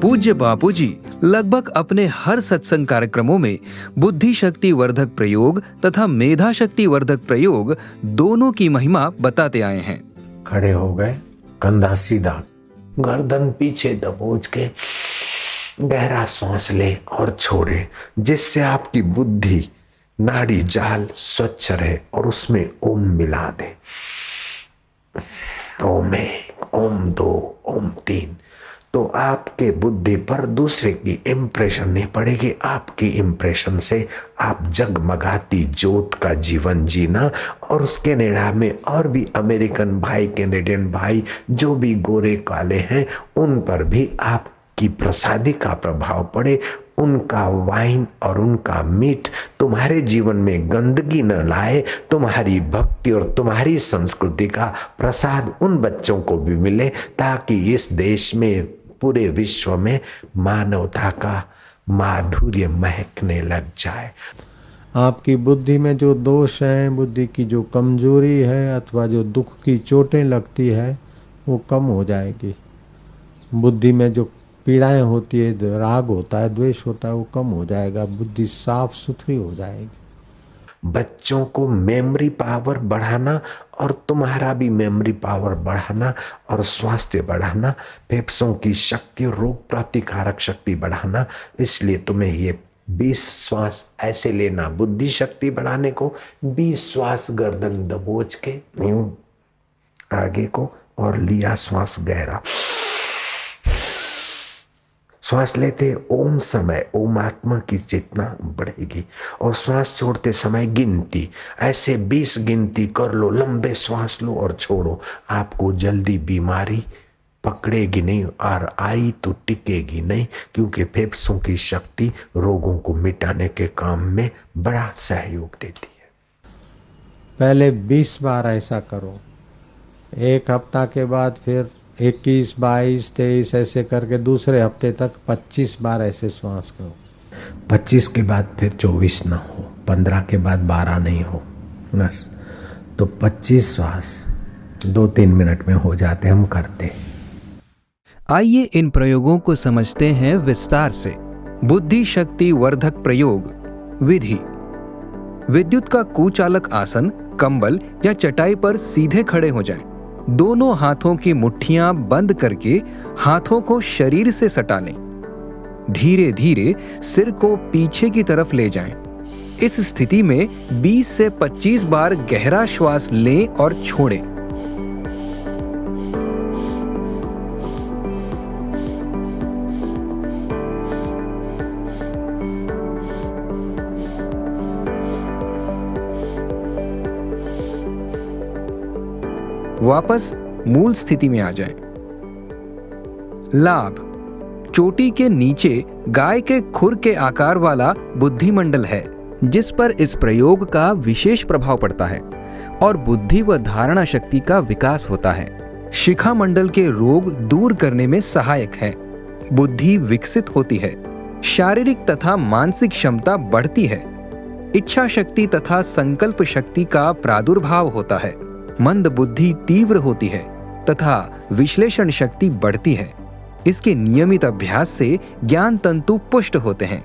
पूज्य बापूजी लगभग अपने हर सत्संग कार्यक्रमों में बुद्धि शक्ति वर्धक प्रयोग तथा मेधा शक्ति वर्धक प्रयोग दोनों की महिमा बताते आए हैं। खड़े हो गए, कंधा सीधा, गर्दन पीछे दबोच के गहरा सांस ले और छोड़े, जिससे आपकी बुद्धि नाड़ी जाल स्वच्छ रहे और उसमें ओम मिला दे। ओम एक, ओम दो, ओम तीन। तो आपके बुद्धि पर दूसरे की इम्प्रेशन नहीं पड़ेगी। आपकी इम्प्रेशन से आप जगमगाती ज्योत का जीवन जीना और उसके कनाडा में और भी अमेरिकन भाई, कैनेडियन भाई जो भी गोरे काले हैं, उन पर भी आपकी प्रसादी का प्रभाव पड़े। उनका वाइन और उनका मीट तुम्हारे जीवन में गंदगी न लाए। तुम्हारी भक्ति और तुम्हारी संस्कृति का प्रसाद उन बच्चों को भी मिले, ताकि इस देश में, पूरे विश्व में मानवता का माधुर्य महकने लग जाए। आपकी बुद्धि में जो दोष है, बुद्धि की जो कमजोरी है अथवा जो दुख की चोटें लगती है, वो कम हो जाएगी। बुद्धि में जो पीड़ाएं होती है, राग होता है, द्वेष होता है, वो कम हो जाएगा। बुद्धि साफ सुथरी हो जाएगी। बच्चों को मेमोरी पावर बढ़ाना और तुम्हारा भी मेमोरी पावर बढ़ाना और स्वास्थ्य बढ़ाना, फेफड़ों की शक्ति, रोग प्रतिकारक शक्ति बढ़ाना। इसलिए तुम्हें ये 20 श्वास ऐसे लेना, बुद्धि शक्ति बढ़ाने को 20 श्वास गर्दन दबोच के आगे को और लिया श्वास गहरा। श्वास लेते ओम समय ओम आत्मा की चेतना बढ़ेगी और श्वास छोड़ते समय गिनती, ऐसे 20 गिनती कर लो। लंबे श्वास लो और छोड़ो। आपको जल्दी बीमारी पकड़ेगी नहीं और आई तो टिकेगी नहीं, क्योंकि फेफड़ों की शक्ति रोगों को मिटाने के काम में बड़ा सहयोग देती है। पहले 20 बार ऐसा करो, एक हफ्ता के बाद फिर 21, 22, 23 ऐसे करके दूसरे हफ्ते तक 25 बार ऐसे श्वास करो। 25 के बाद फिर 24 ना हो, 15 के बाद 12 नहीं हो, बस। तो 25 श्वास 2-3 मिनट में हो जाते, हम करते। आइए इन प्रयोगों को समझते हैं विस्तार से। बुद्धि शक्ति वर्धक प्रयोग विधि। विद्युत का कुचालक आसन, कंबल या चटाई पर सीधे खड़े हो जाएं। दोनों हाथों की मुट्ठियां बंद करके हाथों को शरीर से सटा लें। धीरे धीरे सिर को पीछे की तरफ ले जाएं। इस स्थिति में 20 से 25 बार गहरा श्वास लें और छोड़ें। वापस मूल स्थिति में आ जाएं। लाभ। चोटी के नीचे गाय के खुर के आकार वाला बुद्धिमंडल है, जिस पर इस प्रयोग का विशेष प्रभाव पड़ता है और बुद्धि व धारणा शक्ति का विकास होता है। शिखा मंडल के रोग दूर करने में सहायक है। बुद्धि विकसित होती है। शारीरिक तथा मानसिक क्षमता बढ़ती है। इच्छा शक्ति तथा संकल्प शक्ति का प्रादुर्भाव होता है। मंद बुद्धि तीव्र होती है तथा विश्लेषण शक्ति बढ़ती है। इसके नियमित अभ्यास से ज्ञान तंतु पुष्ट होते हैं।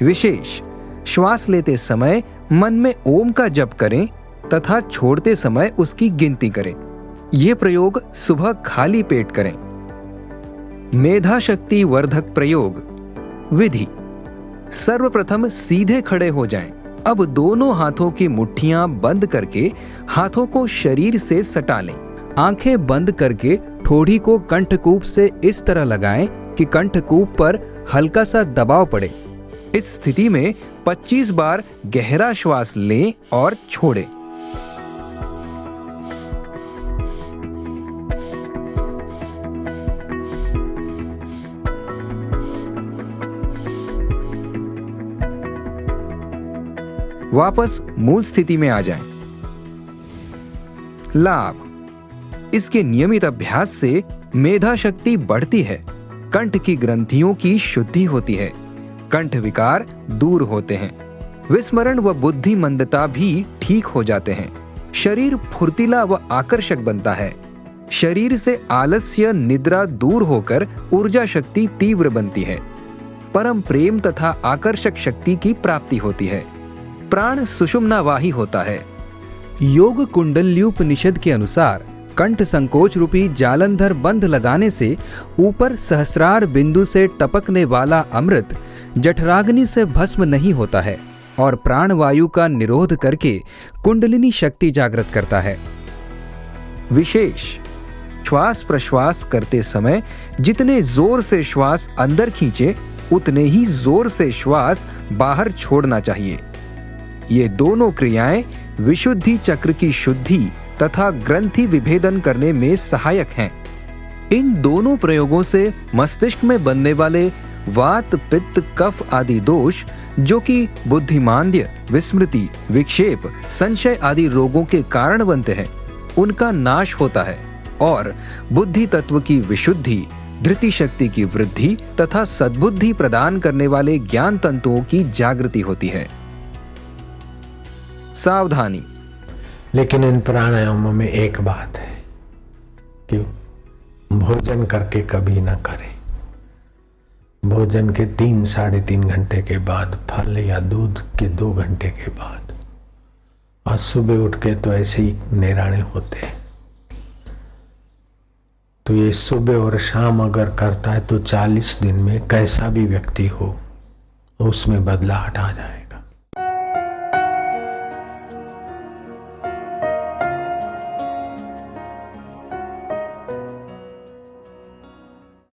विशेष। श्वास लेते समय मन में ओम का जप करें तथा छोड़ते समय उसकी गिनती करें। यह प्रयोग सुबह खाली पेट करें। मेधा शक्ति वर्धक प्रयोग विधि। सर्वप्रथम सीधे खड़े हो जाएं। अब दोनों हाथों की मुट्ठियां बंद करके हाथों को शरीर से सटा लें। आंखें बंद करके ठोड़ी को कंठकूप से इस तरह लगाएं कि कंठकूप पर हल्का सा दबाव पड़े। इस स्थिति में 25 बार गहरा श्वास लें और छोड़ें। वापस मूल स्थिति में आ जाएं। लाभ। इसके नियमित अभ्यास से मेधा शक्ति बढ़ती है। कंठ की ग्रंथियों की शुद्धि होती है। कंठ विकार दूर होते हैं। विस्मरण व बुद्धि मंदता भी ठीक हो जाते हैं। शरीर फुर्तीला व आकर्षक बनता है। शरीर से आलस्य निद्रा दूर होकर ऊर्जा शक्ति तीव्र बनती है। परम प्रेम तथा आकर्षक शक्ति की प्राप्ति होती है। प्राण सुषुम्नावाही होता है। योग कुंडल्योपनिषद के अनुसार कंठ संकोच रूपी जालंधर बंध लगाने से ऊपर सहस्रार बिंदु से टपकने वाला अमृत जठराग्नि से भस्म नहीं होता है और प्राणवायु का निरोध करके कुंडलिनी शक्ति जागृत करता है। विशेष, श्वास प्रश्वास करते समय जितने जोर से श्वास अंदर खींचे उतने ही जोर से श्वास बाहर छोड़ना चाहिए। ये दोनों क्रियाएं विशुद्धि चक्र की शुद्धि तथा ग्रंथि विभेदन करने में सहायक हैं। इन दोनों प्रयोगों से मस्तिष्क में बनने वाले वात, पित्त, कफ आदि दोष जो कि बुद्धिमांद्य, विस्मृति, विक्षेप, संशय आदि रोगों के कारण बनते हैं, उनका नाश होता है और बुद्धि तत्व की विशुद्धि, धृति शक्ति की वृद्धि तथा सद्बुद्धि प्रदान करने वाले ज्ञान तंतुओं की जागृति होती है। सावधानी। लेकिन इन प्राणायामों में एक बात है कि भोजन करके कभी ना करें। भोजन के 3-3.5 घंटे के बाद, फल या दूध के 2 घंटे के बाद, और सुबह उठ के तो ऐसे ही नेराणे होते हैं। तो ये सुबह और शाम अगर करता है तो 40 दिन में कैसा भी व्यक्ति हो उसमें बदलाव आ जाए।